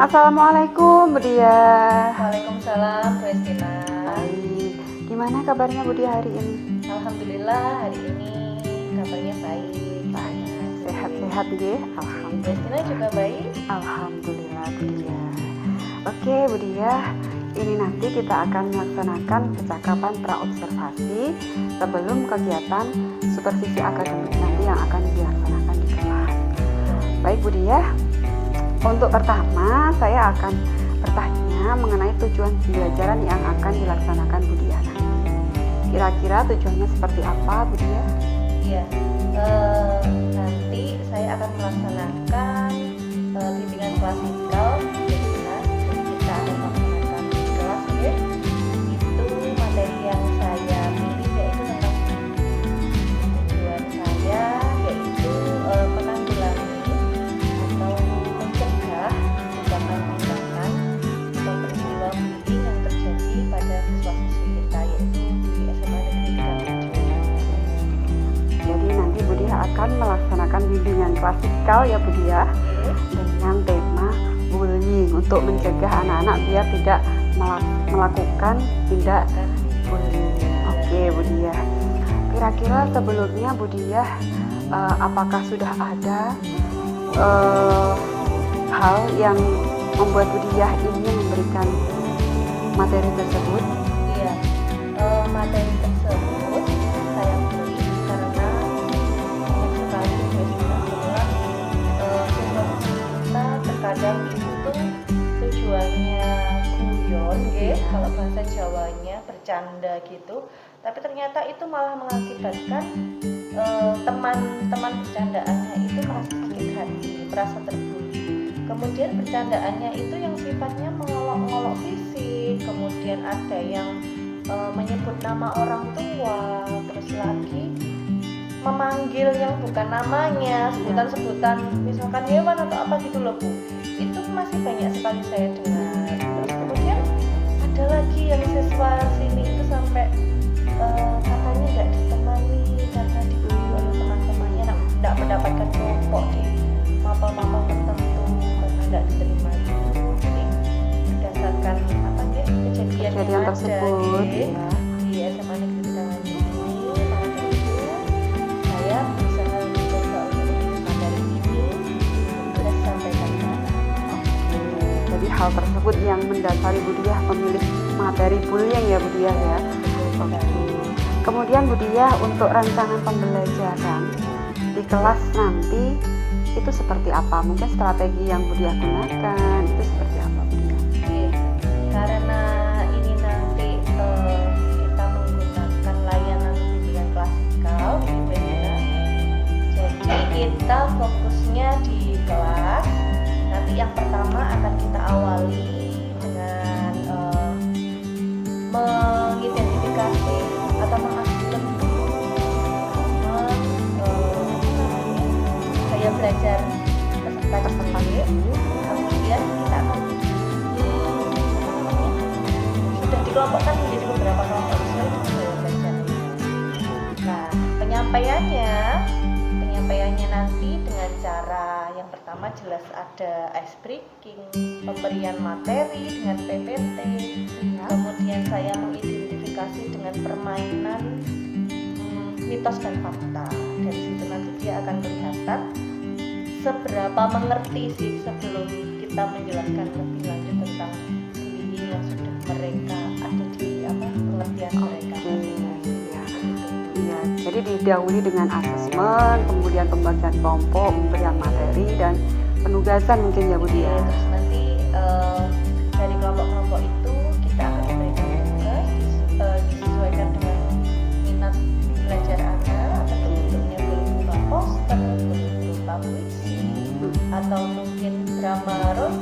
Assalamualaikum Bu Dia. Waalaikumsalam Bu Estina. Baik, gimana kabarnya Bu Dia hari ini? Alhamdulillah hari ini kabarnya baik. Sehat-sehat ya? Bu Alhamdulillah. Estina juga baik. Alhamdulillah Bu Dia. Oke Bu Dia, ini nanti kita akan melaksanakan percakapan praobservasi sebelum kegiatan supervisi akademik nanti yang akan dilaksanakan di kelas. Baik Bu Dia, untuk pertama saya akan bertanya mengenai tujuan pembelajaran yang akan dilaksanakan Bu Dia nanti. Kira-kira tujuannya seperti apa Bu Dia? Iya, nanti saya akan melaksanakan bimbingan klasikal. Jadi kita akan melaksanakan di kelas ya. Itu materi yang saya pilih yaitu tentang tujuan saya yaitu menanggulangi atau mencegah tindakan-tindakan atau peristiwa bullying yang terjadi pada siswa-siswi kita yaitu di SMA Negeri 37. Jadi nanti Bu Dia akan melaksanakan bimbingan klasikal ya Bu Dia, dengan tema bullying untuk mencegah anak-anak biar tidak melakukan tindak bullying. Oke Bu Dia. Kira-kira sebelumnya Bu Dia apakah sudah ada hal yang membuat Bu Dia ingin memberikan materi tersebut? Iya, materi tersebut saya pilih karena banyak sekali kebetulan siswa-siswi kita terkadang itu tujuannya guyon, kalau bahasa Jawanya bercanda gitu, tapi ternyata itu malah mengakibatkan teman-teman bercandaannya itu merasa sakit hati, merasa terbully. Kemudian bercandaannya itu yang sifatnya mengolok-olok fisik, kemudian ada yang menyebut nama orang tua, terus lagi memanggil yang bukan namanya, sebutan-sebutan misalkan hewan atau apa gitu loh Bu. Itu masih banyak sekali saya dengar. Terus kemudian ada lagi yang siswa sini itu sampai katanya nggak ditemani karena dibully oleh teman-temannya, nggak mendapatkan kelompok di mapel-mapel tertentu karena nggak diterima itu. Jadi berdasarkan kejadian tersebut ya, di SMA Negeri Tangani ini, maka dari itu saya berusaha mencoba untuk materi ini sudah sampaikan ke anak. Jadi hal tersebut yang mendasari Bu Dia memilih materi bullying ya Bu Dia ya. Oke. Kemudian Bu Dia untuk rancangan pembelajaran di kelas nanti itu seperti apa? Mungkin strategi yang Bu Dia gunakan itu seperti apa Bu Dia? Oke, karena ini nanti kita menggunakan layanan bimbingan klasikal gitu ya. Jadi kita fokusnya di kelas. Nanti yang pertama akan kita awali dengan mengidentifikasi atau mengasesmen gaya belajar peserta didik. Kemudian kita akan sudah dikelompokkan menjadi beberapa kelompok sesuai dengan gaya belajarnya. Nah, penyampaiannya nanti dengan cara yang pertama jelas ada ice breaking, pemberian materi dengan PPT, kemudian saya mengidentifikasi dengan permainan mitos dan fakta. Dari situ nanti dia akan kelihatan seberapa mengerti sih sebelum kita menjelaskan lebih lanjut tentang bullying yang sudah mereka ada di pengertian mereka. Iya, jadi didahului dengan asesmen, kemudian pembagian kelompok, pemberian materi dan penugasan mungkin ya Bu Dia. Terus nanti dari kelompok-kelompok itu kita akan memberikan tugas disesuaikan dengan minat belajar anak, atau bentuknya berupa poster, berupa puisi, atau mungkin drama role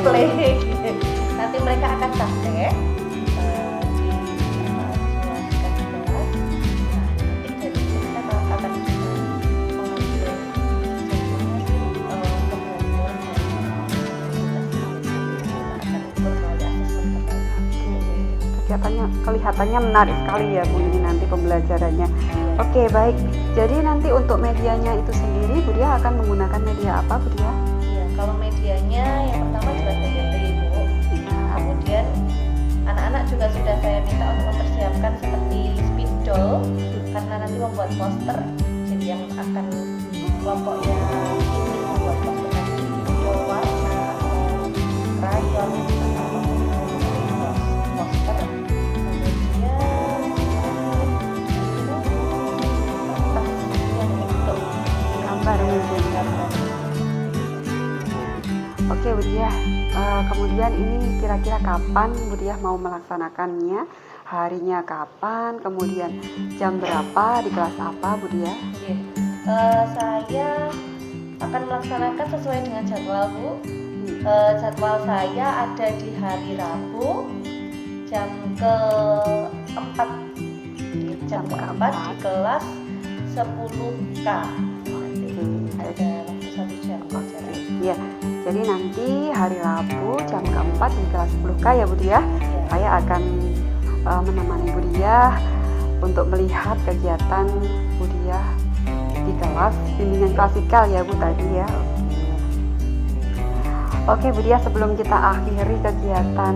play. Nanti mereka akan praktek disimulasikan di kelas. Nah, nanti dari situ kita akan mengambil keberhasilan Kegiatannya kelihatannya menarik sekali ya Bu ini nanti pembelajarannya. Oke baik, jadi nanti untuk medianya itu sendiri Bu Dia akan menggunakan media apa Bu Dia? Ya, kalau medianya anak-anak juga sudah saya minta untuk mempersiapkan seperti spidol karena nanti membuat poster. Jadi yang akan kelompoknya ingin membuat poster nanti spidol warna atau krayon atau poster. Kemudian kertas yang untuk Gambar mungkin. gambar. Oke Bu Diah, kemudian ini kira-kira kapan Bu Diah mau melaksanakannya? Harinya kapan? Kemudian jam berapa? Di kelas apa Bu Diah? Oke. Saya akan melaksanakan sesuai dengan jadwal Bu. Jadwal saya ada di hari Rabu jam ke-4 jam ke-4 di kelas 10K. Ada waktu 1 jam pelajaran. Ya, jadi nanti hari Rabu jam keempat di kelas 10K ya Bu Diah. Saya akan menemani Bu Diah untuk melihat kegiatan Bu Diah di kelas bimbingan klasikal ya Bu tadi ya. Oke Bu Diah, sebelum kita akhiri kegiatan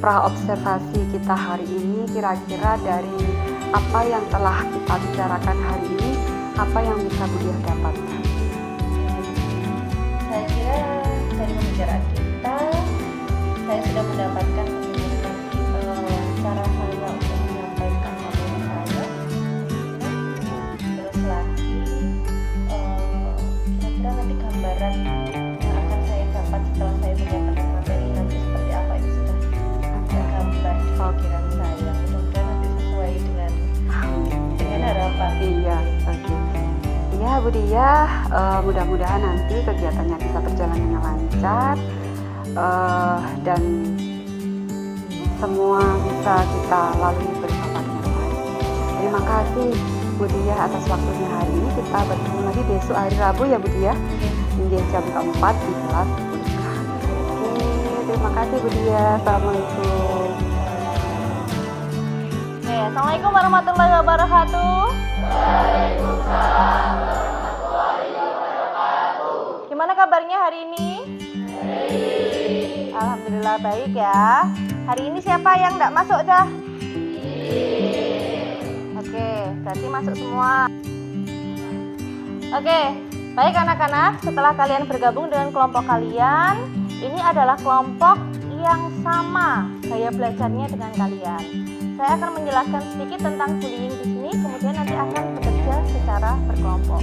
praobservasi kita hari ini, kira-kira dari apa yang telah kita bicarakan hari ini, apa yang bisa Bu Diah dapatkan? Saya kira dari pembicaraan kita, saya sudah mendapatkan cara saya untuk menyampaikan materi saya. Terus lagi, kira-kira nanti gambaran yang akan saya dapat setelah saya menyampaikan materi nanti seperti apa itu sudah tergambar di pikiran saya. Mudah-mudahan nanti sesuai dengan harapan. Iya, oke. Iya Bu Diah, mudah-mudahan nanti kegiatannya bisa berjalan dengan lancar dan semua bisa kita lalui bersama dengan baik. Terima kasih Bu Diah atas waktunya hari ini. Kita bertemu lagi besok hari Rabu ya Bu Diah, hingga jam keempat di kelas 10K. Oke, terima kasih Bu Diah. Assalamualaikum. Oke, Assalamualaikum warahmatullahi wabarakatuh. Gimana kabarnya hari ini? Alhamdulillah baik ya. Hari ini siapa yang enggak masuk dah? Oke, berarti masuk semua. Oke, baik anak-anak, setelah kalian bergabung dengan kelompok kalian, ini adalah kelompok yang sama gaya belajarnya dengan kalian. Saya akan menjelaskan sedikit tentang bullying di sini, kemudian nanti akan bekerja secara berkelompok.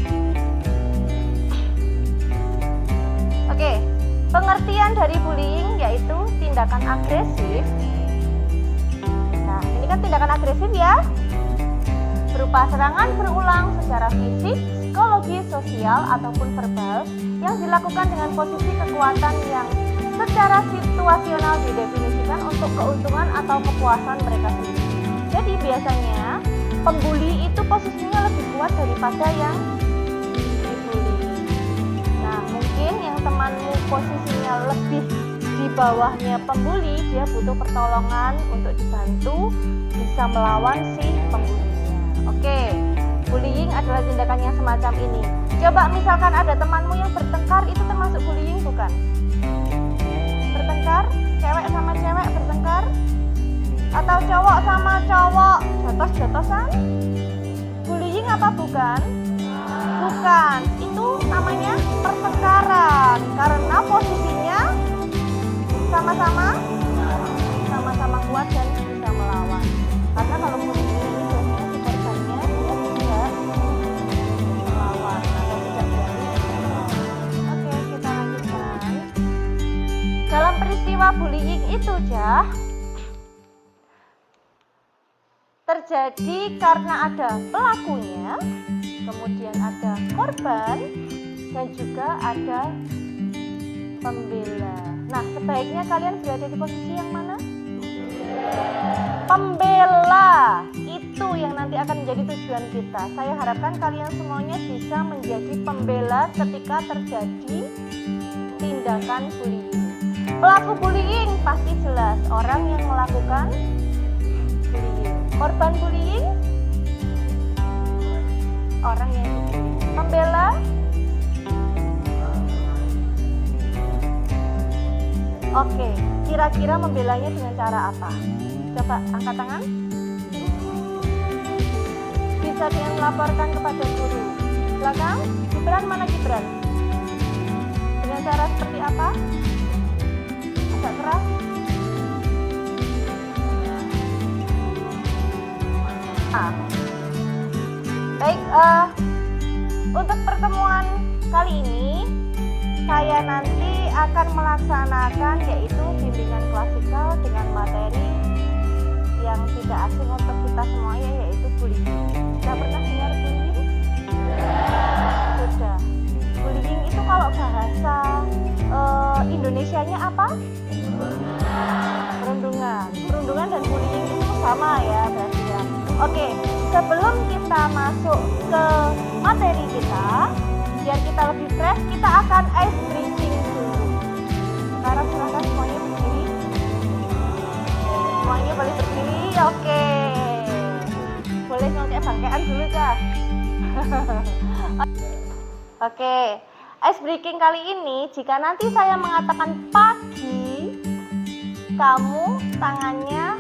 Oke, pengertian dari bullying yaitu tindakan agresif. Nah, ini kan tindakan agresif ya, berupa serangan berulang secara fisik, psikologis, sosial, ataupun verbal yang dilakukan dengan posisi kekuatan yang secara situasional didefinisikan untuk keuntungan atau kepuasan mereka sendiri. Jadi biasanya pembuli itu posisinya lebih kuat daripada yang dibully. Nah, mungkin yang temanmu posisinya lebih di bawahnya pembuli, dia butuh pertolongan untuk dibantu bisa melawan si pembulinya. Oke, bullying adalah tindakan yang semacam ini. Coba misalkan ada temanmu yang bertengkar, itu termasuk bullying bukan? Bertengkar, cewek sama cewek bertengkar, atau cowok sama cowok jotos-jotosan, bullying apa bukan? Bukan, itu namanya pertengkaran karena posisinya sama-sama kuat dan bisa melawan. Karena kalau bullying ini biasanya si korbannya dia tidak melawan atau tidak berani melawan. Oke, kita lanjutkan. Dalam peristiwa bullying itu, Jah, terjadi karena ada pelakunya, kemudian ada korban, dan juga ada pembela. Nah, sebaiknya kalian berada di posisi yang mana? Pembela. Itu yang nanti akan menjadi tujuan kita. Saya harapkan kalian semuanya bisa menjadi pembela ketika terjadi tindakan bullying. Pelaku bullying pasti jelas orang yang melakukan bullying. Korban bullying orang yang dibully. Pembela oke, kira-kira membelanya dengan cara apa? Coba angkat tangan. Bisa dengan melaporkan kepada guru. Belakang, Gibran mana Gibran? Dengan cara seperti apa? Agak keras. Baik, untuk pertemuan kali ini saya nanti akan melaksanakan yaitu bimbingan klasikal dengan materi yang tidak asing untuk kita semuanya, yaitu bullying. Sudah pernah dengar bullying? Sudah. Bullying itu kalau bahasa Indonesianya apa? Perundungan. Perundungan dan bullying itu sama ya berarti ya. Oke, sebelum kita masuk ke materi kita, biar kita lebih fresh, kita akan ice breaking dulu. Sekarang silakan semuanya berdiri. Semuanya boleh berdiri, oke. Boleh ngongkek bangkean dulu, Cah. Oke, ice breaking kali ini, jika nanti saya mengatakan pagi, kamu tangannya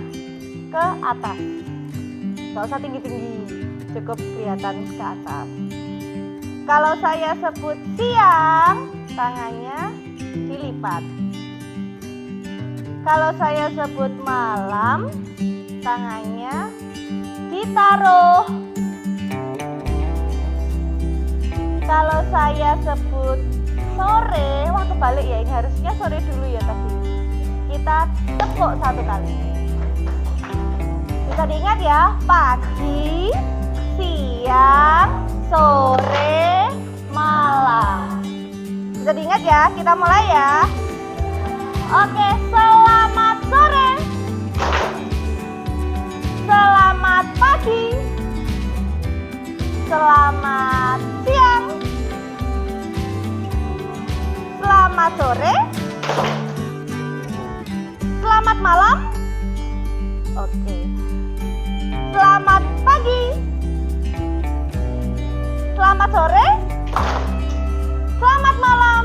ke atas. Gak usah tinggi-tinggi, cukup kelihatan ke atas. Kalau saya sebut siang, tangannya dilipat. Kalau saya sebut malam, tangannya ditaruh. Kalau saya sebut sore, wah kebalik ya, ini harusnya sore dulu ya tadi. Kita tepuk satu kali. Bisa diingat ya, pagi, siang, sore, malam. Bisa diingat ya, kita mulai ya. Oke, selamat sore. Selamat pagi. Selamat siang. Selamat sore. Selamat malam. Oke. Selamat pagi. Selamat sore. Selamat malam.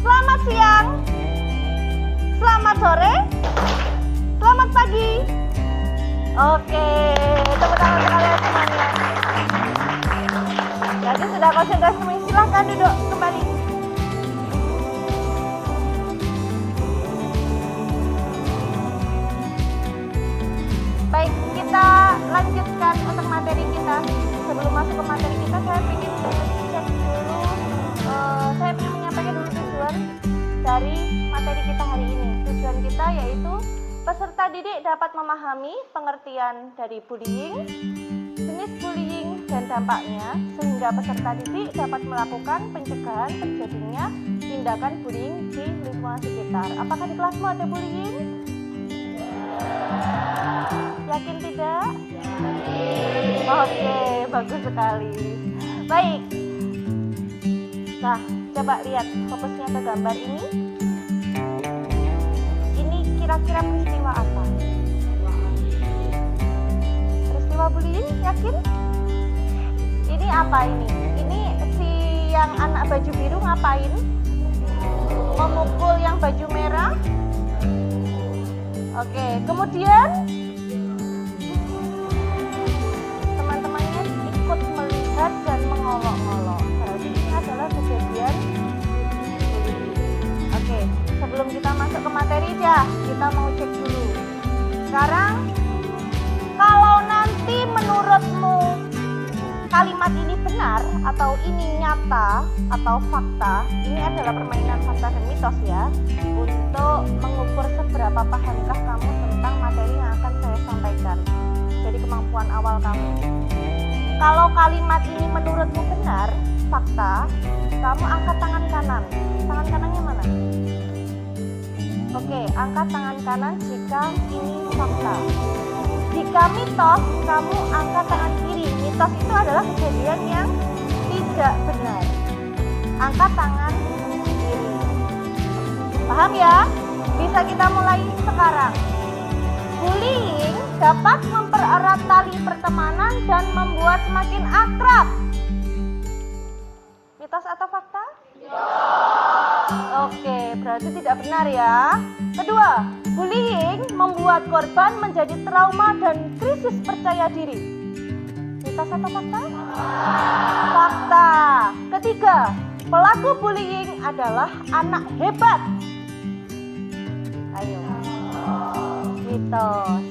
Selamat siang. Selamat sore. Selamat pagi. Oke, tepuk tangan untuk kalian semuanya. Jadi sudah konsentrasi, silahkan duduk kembali. Baik, kita lanjutkan untuk materi kita. Sebelum masuk ke materi kita, saya ingin cek dulu, saya ingin menyampaikan dulu tujuan dari materi kita hari ini. Tujuan kita yaitu peserta didik dapat memahami pengertian dari bullying, jenis bullying dan dampaknya, sehingga peserta didik dapat melakukan pencegahan terjadinya tindakan bullying di lingkungan sekitar. Apakah di kelasmu ada bullying? Yakin tidak? Oke, bagus sekali. Baik. Nah, coba lihat fokusnya ke gambar ini. Ini kira-kira peristiwa apa? Peristiwa bullying, yakin? Ini apa ini? Ini si yang anak baju biru ngapain? Memukul yang baju merah? Oke, kemudian teman-temannya ikut melihat dan mengolok-olok. Berarti ini adalah kejadian bullying. Oke, sebelum kita masuk ke materi ya, kita mau cek dulu. Sekarang, kalau nanti menurutmu kalimat ini benar atau ini nyata atau fakta, ini adalah permainan fakta dan mitos ya, untuk mengukur seberapa pahamkah kamu tentang materi yang akan saya sampaikan. Jadi kemampuan awal kamu. Kalau kalimat ini menurutmu benar, fakta, kamu angkat tangan kanan. Tangan kanannya mana? Oke, angkat tangan kanan jika ini fakta. Jika mitos, kamu angkat tangan kiri. Mitos itu adalah kejadian yang tidak benar. Angkat tangan kiri. Paham ya? Bisa kita mulai sekarang. Bullying dapat mempererat tali pertemanan dan membuat semakin akrab. Mitos atau fakta? Oke, berarti tidak benar ya. Kedua, Bullying membuat korban menjadi trauma dan krisis percaya diri. Mitos atau fakta? Fakta. Ketiga, pelaku bullying adalah anak hebat. Ayo. Mitos.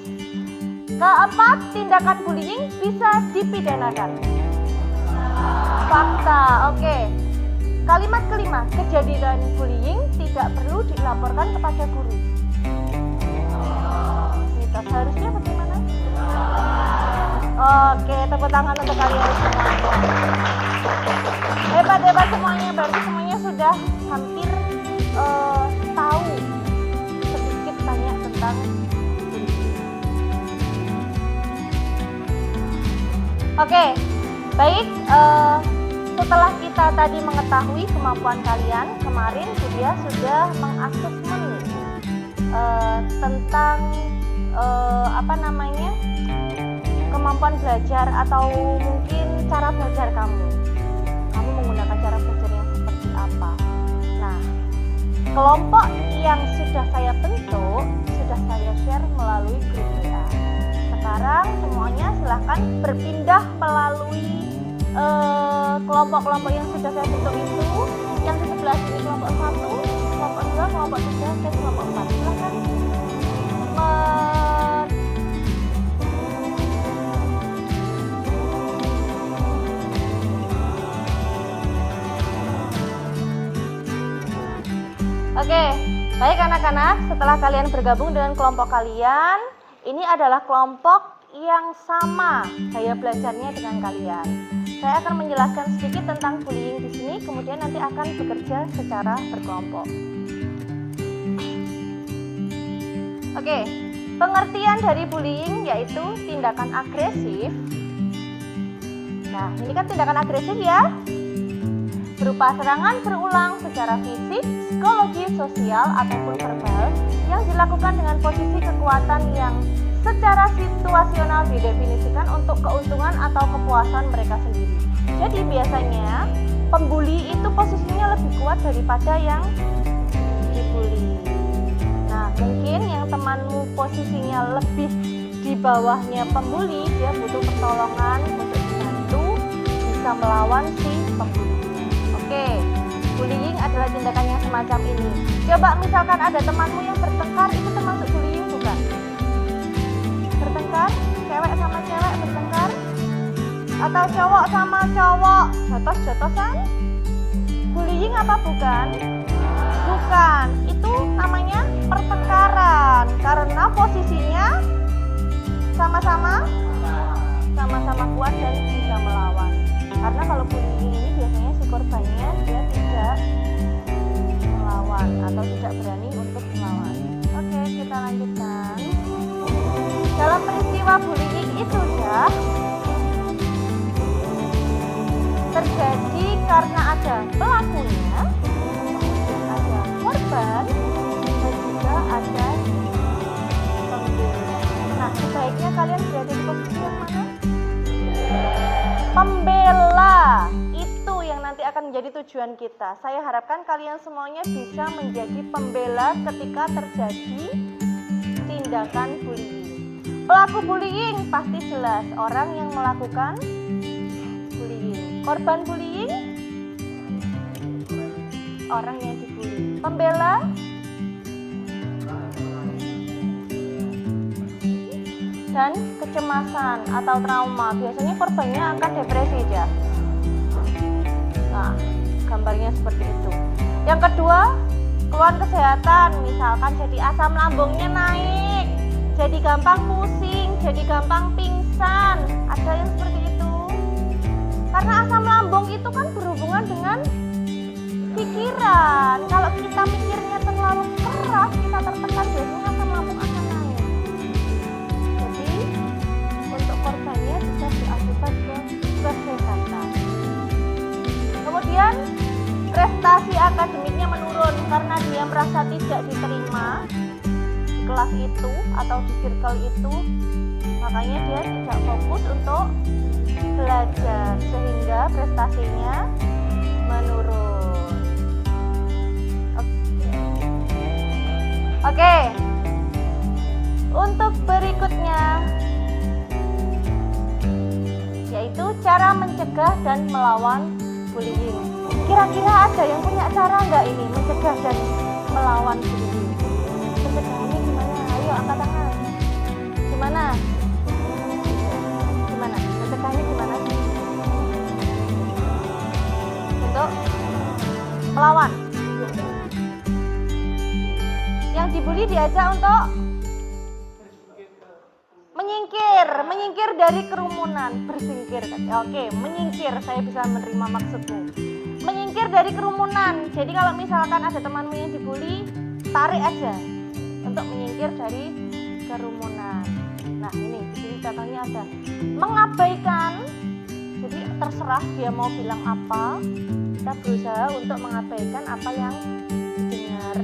Keempat, tindakan bullying bisa dipidanakan. Fakta. Oke. Kalimat kelima, kejadian bullying tidak perlu dilaporkan kepada guru. Mitos. Harusnya bagaimana? Oke, tepuk tangan untuk kalian semuanya. Hebat-hebat semuanya, berarti semuanya sudah hampir tahu sedikit banyak tentang bullying. Oke, baik. Setelah kita tadi mengetahui kemampuan kalian, kemarin Budia sudah mengasesmen tentang kemampuan belajar atau mungkin cara belajar kamu. Kamu menggunakan cara belajar yang seperti apa? Nah, kelompok yang sudah saya bentuk sudah saya share melalui grup WA. Sekarang semuanya silahkan berpindah melalui kelompok-kelompok yang sudah saya bentuk itu. Yang di sebelah sini kelompok 1, kelompok 2, kelompok 3, dan kelompok 4. Silahkan Oke, baik anak-anak, setelah kalian bergabung dengan kelompok kalian, ini adalah kelompok yang sama gaya belajarnya dengan kalian. Saya akan menjelaskan sedikit tentang bullying di sini, kemudian nanti akan bekerja secara berkelompok. Oke, pengertian dari bullying yaitu tindakan agresif. Nah, ini kan tindakan agresif ya, berupa serangan berulang secara fisik, psikologi, sosial, ataupun verbal yang dilakukan dengan posisi kekuatan yang secara situasional didefinisikan untuk keuntungan atau kepuasan mereka sendiri. Jadi biasanya pembuli itu posisinya lebih kuat daripada yang dibully. Nah, mungkin yang temanmu posisinya lebih di bawahnya pembuli, dia butuh pertolongan untuk dibantu bisa melawan si pembulinya. Oke, bullying adalah tindakan yang semacam ini. Coba misalkan ada temanmu yang bertengkar, itu termasuk bullying bukan? Bertengkar, cewek sama cewek bertengkar, atau cowok sama cowok jotos-jotosan, bullying apa bukan? Bukan, itu namanya pertengkaran karena posisinya sama-sama kuat dan bisa melawan. Karena kalau bullying ini biasanya si korbannya dia tidak melawan atau tidak berani untuk melawan. Oke, kita lanjutkan. Dalam peristiwa bullying itu ya terjadi karena ada pelakunya, kemudian ada korban, dan juga ada pembela. Nah, sebaiknya kalian berada di posisi yang mana? Pembela. Itu yang nanti akan menjadi tujuan kita. Saya harapkan kalian semuanya bisa menjadi pembela ketika terjadi tindakan bullying. Pelaku bullying pasti jelas orang yang melakukan bullying. Korban bullying orang yang dibully. Pembela dan kecemasan atau trauma. Biasanya korbannya akan depresi ya. Nah, gambarnya seperti itu. Yang kedua, keluhan kesehatan, misalkan jadi asam lambungnya naik, jadi gampang pusing, jadi gampang pingsan. Ada yang seperti itu. Karena asam lambung itu kan berhubungan dengan pikiran. Kalau kita mikirnya terlalu keras, kita tertekan, biasanya asam lambung akan naik. Jadi untuk korbannya bisa berakibat ke kesehatan. Kemudian prestasi akademiknya menurun karena dia merasa tidak diterima di kelas itu atau di circle itu, makanya dia tidak fokus untuk belajar sehingga prestasinya menurun. Oke, Untuk berikutnya, yaitu cara mencegah dan melawan bullying. Kira-kira ada yang punya cara nggak ini mencegah dan melawan bullying? Pencegahannya gimana? Ayo angkat tangan. Gimana? Gimana? Mencegahnya gimana? Untuk melawan. Yang dibully diajak untuk menyingkir dari kerumunan, bersingkir. Oke, menyingkir, saya bisa menerima maksudmu. Menyingkir dari kerumunan. Jadi kalau misalkan ada temanmu yang dibully, tarik aja untuk menyingkir dari kerumunan. Nah, ini di sini contohnya ada mengabaikan. Jadi terserah dia mau bilang apa, kita berusaha untuk mengabaikan apa yang didengar.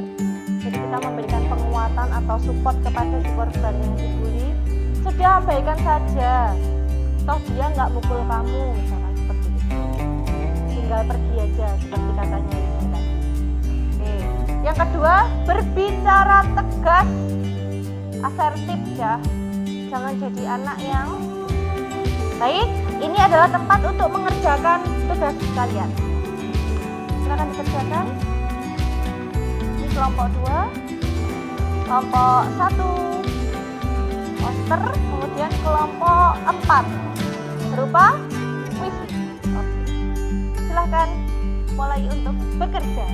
Jadi kita memberikan penguatan atau support kepada si korban yang dibully. Sudah abaikan saja, toh dia nggak mukul kamu, misalkan seperti itu. Tinggal pergi aja, seperti katanya ini tadi. Oke. Yang kedua, berbicara tegas, asertif ya. Jangan jadi anak yang baik. Ini adalah tempat untuk mengerjakan tugas kalian. Silakan dikerjakan. Ini kelompok 2, kelompok 1. Poster, kemudian kelompok 4 berupa puisi. Oke. Silahkan mulai untuk bekerja.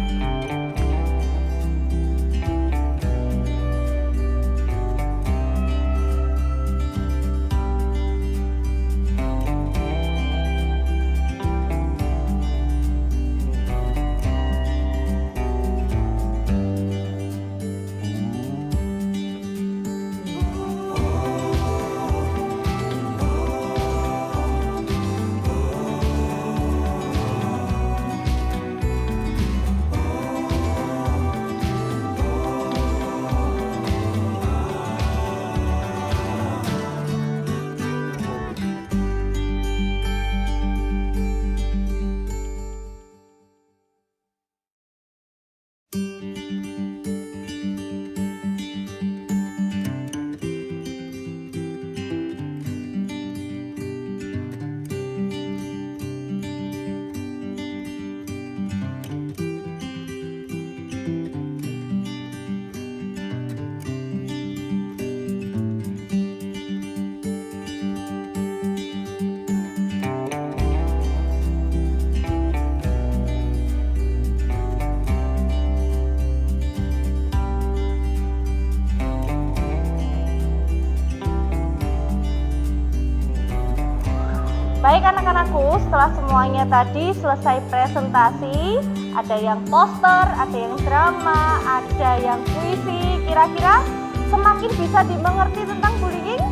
Baik anak-anakku, setelah semuanya tadi selesai presentasi, ada yang poster, ada yang drama, ada yang puisi. Kira-kira semakin bisa dimengerti tentang bullying?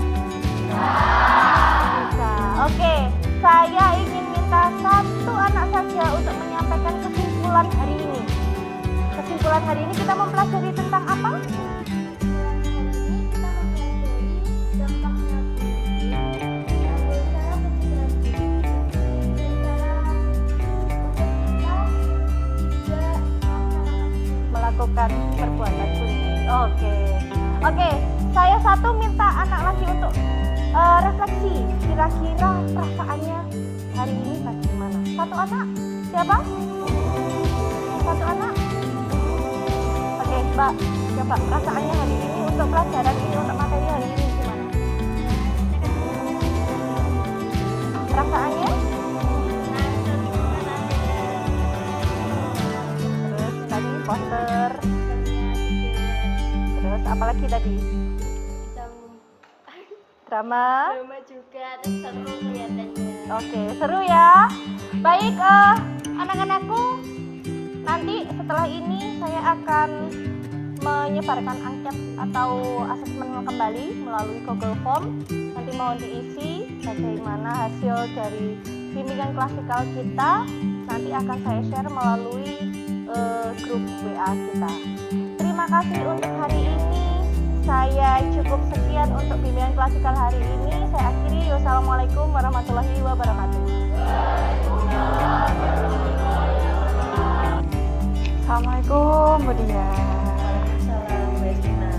Bisa. Oke, saya ingin minta satu anak saja untuk menyampaikan kesimpulan hari ini. Kesimpulan hari ini kita mempelajari tentang apa? Melakukan perbuatan bullying. Oke. Saya satu minta anak lagi untuk refleksi. Kira-kira perasaannya hari ini bagaimana? Satu anak? Siapa? Satu anak? Oke, Mbak. Coba perasaannya hari ini untuk pelajaran ini, untuk materi hari ini gimana? Perasaannya? Terus tadi poster. Terus apalagi tadi? Drama juga, terus seru kelihatannya. Oke, seru ya. Baik, anak-anakku, nanti setelah ini saya akan menyebarkan angket atau asesmen kembali melalui Google Form. Nanti mau diisi bagaimana hasil dari bimbingan klasikal kita. Nanti akan saya share melalui grup WA kita. Terima kasih untuk hari ini. Saya cukup sekian untuk bimbingan klasikal hari ini. Saya akhiri. Wassalamualaikum warahmatullahi wabarakatuh. Assalamualaikum Bu Dia. Waalaikumsalam Bu Estina.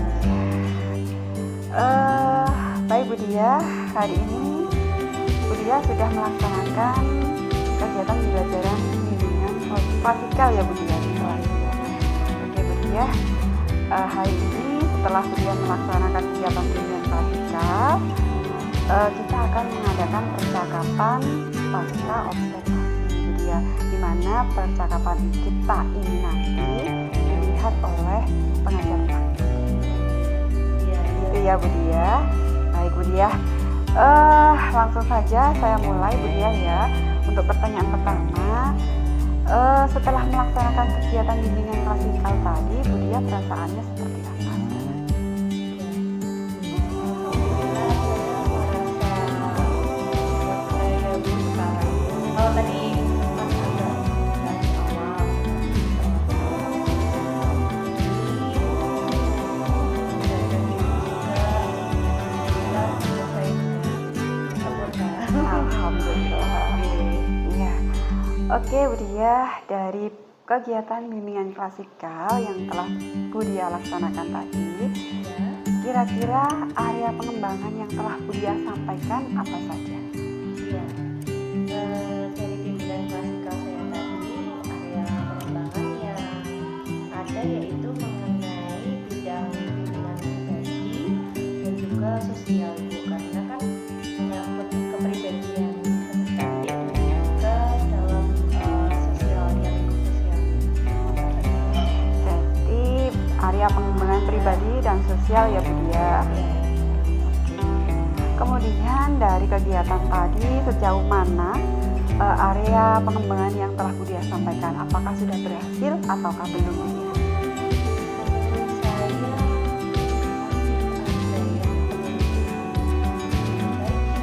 Baik Bu Dia, hari ini Bu Dia sudah melaksanakan kegiatan pembelajaran bimbingan klasikal ya Bu Dia di kelas. Oke Bu Dia, hari ini setelah Bu Dia melaksanakan kegiatan bimbingan klasikal, kita akan mengadakan percakapan pasca observasi Bu Dia, di mana percakapan kita ini nanti dilihat oleh pengajar praktik. Gitu ya Bu Dia. Baik Bu Dia, langsung saja saya mulai Bu Dia ya. Untuk pertanyaan pertama, setelah melaksanakan kegiatan bimbingan klasikal tadi, Bu Dia perasaannya seperti apa sekarang? Kalau tadi pas agak dari awal Alhamdulillah. Iya. Oke Bu Dia, dari kegiatan bimbingan klasikal yang telah Bu Dia laksanakan tadi, kira-kira area pengembangan yang telah Bu Dia sampaikan apa saja? Iya. Dari bimbingan klasikal saya tadi, area pengembangan yang ada yaitu mengenai bidang bimbingan pribadi dan juga sosial Bu, karena kan menyangkut kepribadian peserta didik ke dalam sosial yang sosial. Berarti area pengembangan pribadi dan sosial ya Bu Dia. Kemudian dari kegiatan tadi sejauh mana area pengembangan yang telah Bu Dia sampaikan, apakah sudah berhasil ataukah belum Bu Dia? Menurut saya masih ada yang perlu diperbaiki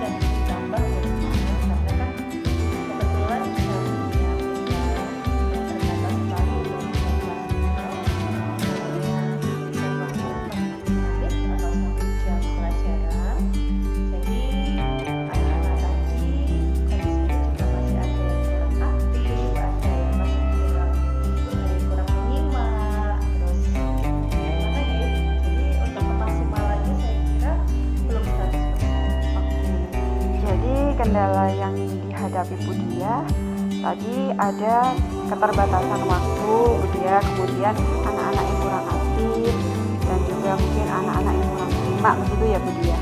dan ditambah dari sana, karena kan kebetulan jamnya kita terbatas sekali untuk klasikal, hanya diberikan waktu 40 menit atau 1 jam pelajaran. Jadi anak-anak tadi kondisinya juga masih ada yang kurang aktif, ada yang masih kurang menyimak, terus gimana ya? Jadi untuk kemaksimalannya saya kira belum 100%. Oke. Jadi kendala yang dihadapi Bu Dia tadi ada keterbatasan waktu Bu Dia, kemudian anak-anak yang kurang aktif dan juga mungkin anak-anak yang kurang menyimak begitu ya Bu Dia.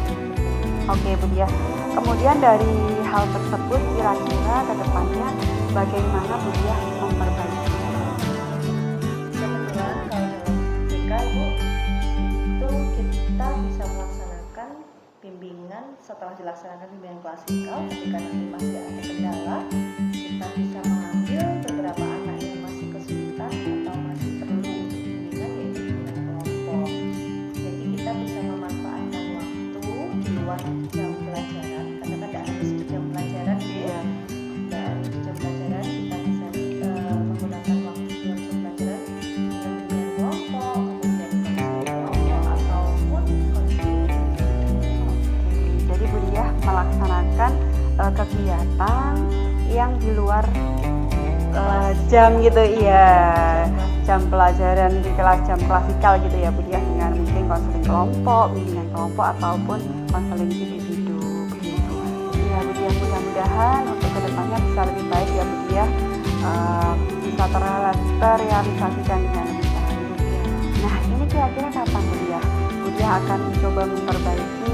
Oke Bu Dia. Kemudian dari hal tersebut kira-kira ke depannya bagaimana Bu Dia memperbaiki? Kebetulan kalau dalam BK Bu, itu kita bisa melaksanakan bimbingan setelah dilaksanakan bimbingan klasikal. Ketika nanti masih ada kendala, kita bisa mengambil beberapa anak yang masih kesulitan atau masih perlu bimbingan, yaitu bimbingan kelompok. Jadi kita bisa memanfaatkan waktu di luar jam pelajaran, karena kan tidak harus di jam pelajaran ya. Dan di jam pelajaran kita bisa menggunakan waktu di luar jam pelajaran dengan bimbingan kelompok, kemudian konseling kelompok ataupun konseling individu. Jadi Bu Dia melaksanakan kegiatan yang di luar jam gitu iya, jam pelajaran di kelas jam klasikal gitu ya Bu Dia, dengan mungkin konseling kelompok, bimbingan kelompok ataupun konseling individu begitu. Iya Bu Dia, mudah-mudahan untuk kedepannya bisa lebih baik ya Bu Dia, bisa terrealisasikan dengan lebih baik. Nah ini kira-kira kapan Bu Dia? Bu Dia akan mencoba memperbaiki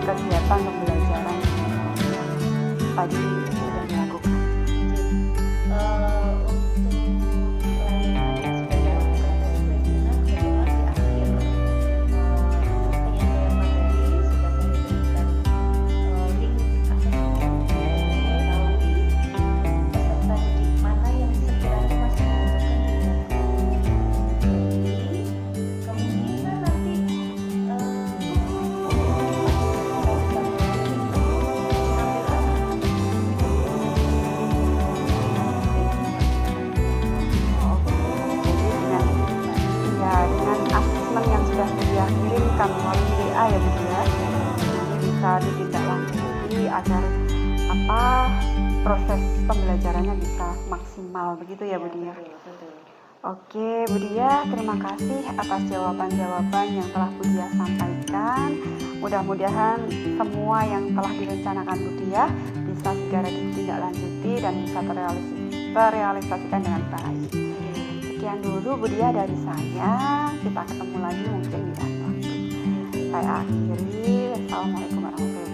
kegiatan pembelajaran yang tadi sudah dilakukan. Untuk layanan yang sudah dilakukan dari Presiden, kebetulan di akhir penyampaian materi sudah saya berikan link asesmen untuk mengetahui peserta didik mana yang sekiranya masih membutuhkan bimbingan. Jadi kemungkinan nanti kita bisa kirimkan melalui WA ya Bu ya. Nanti bisa ditindaklanjuti agar proses pembelajarannya bisa maksimal begitu ya Bu ya. Betul. Oke, Bu Dia, terima kasih atas jawaban-jawaban yang telah Bu Dia sampaikan. Mudah-mudahan semua yang telah direncanakan Bu Dia bisa segera ditindaklanjuti dan bisa terrealisasikan dengan baik. Sekian dulu Bu Dia dari saya. Kita ketemu lagi mungkin di lain waktu. Saya akhiri. Wassalamualaikum warahmatullahi wabarakatuh.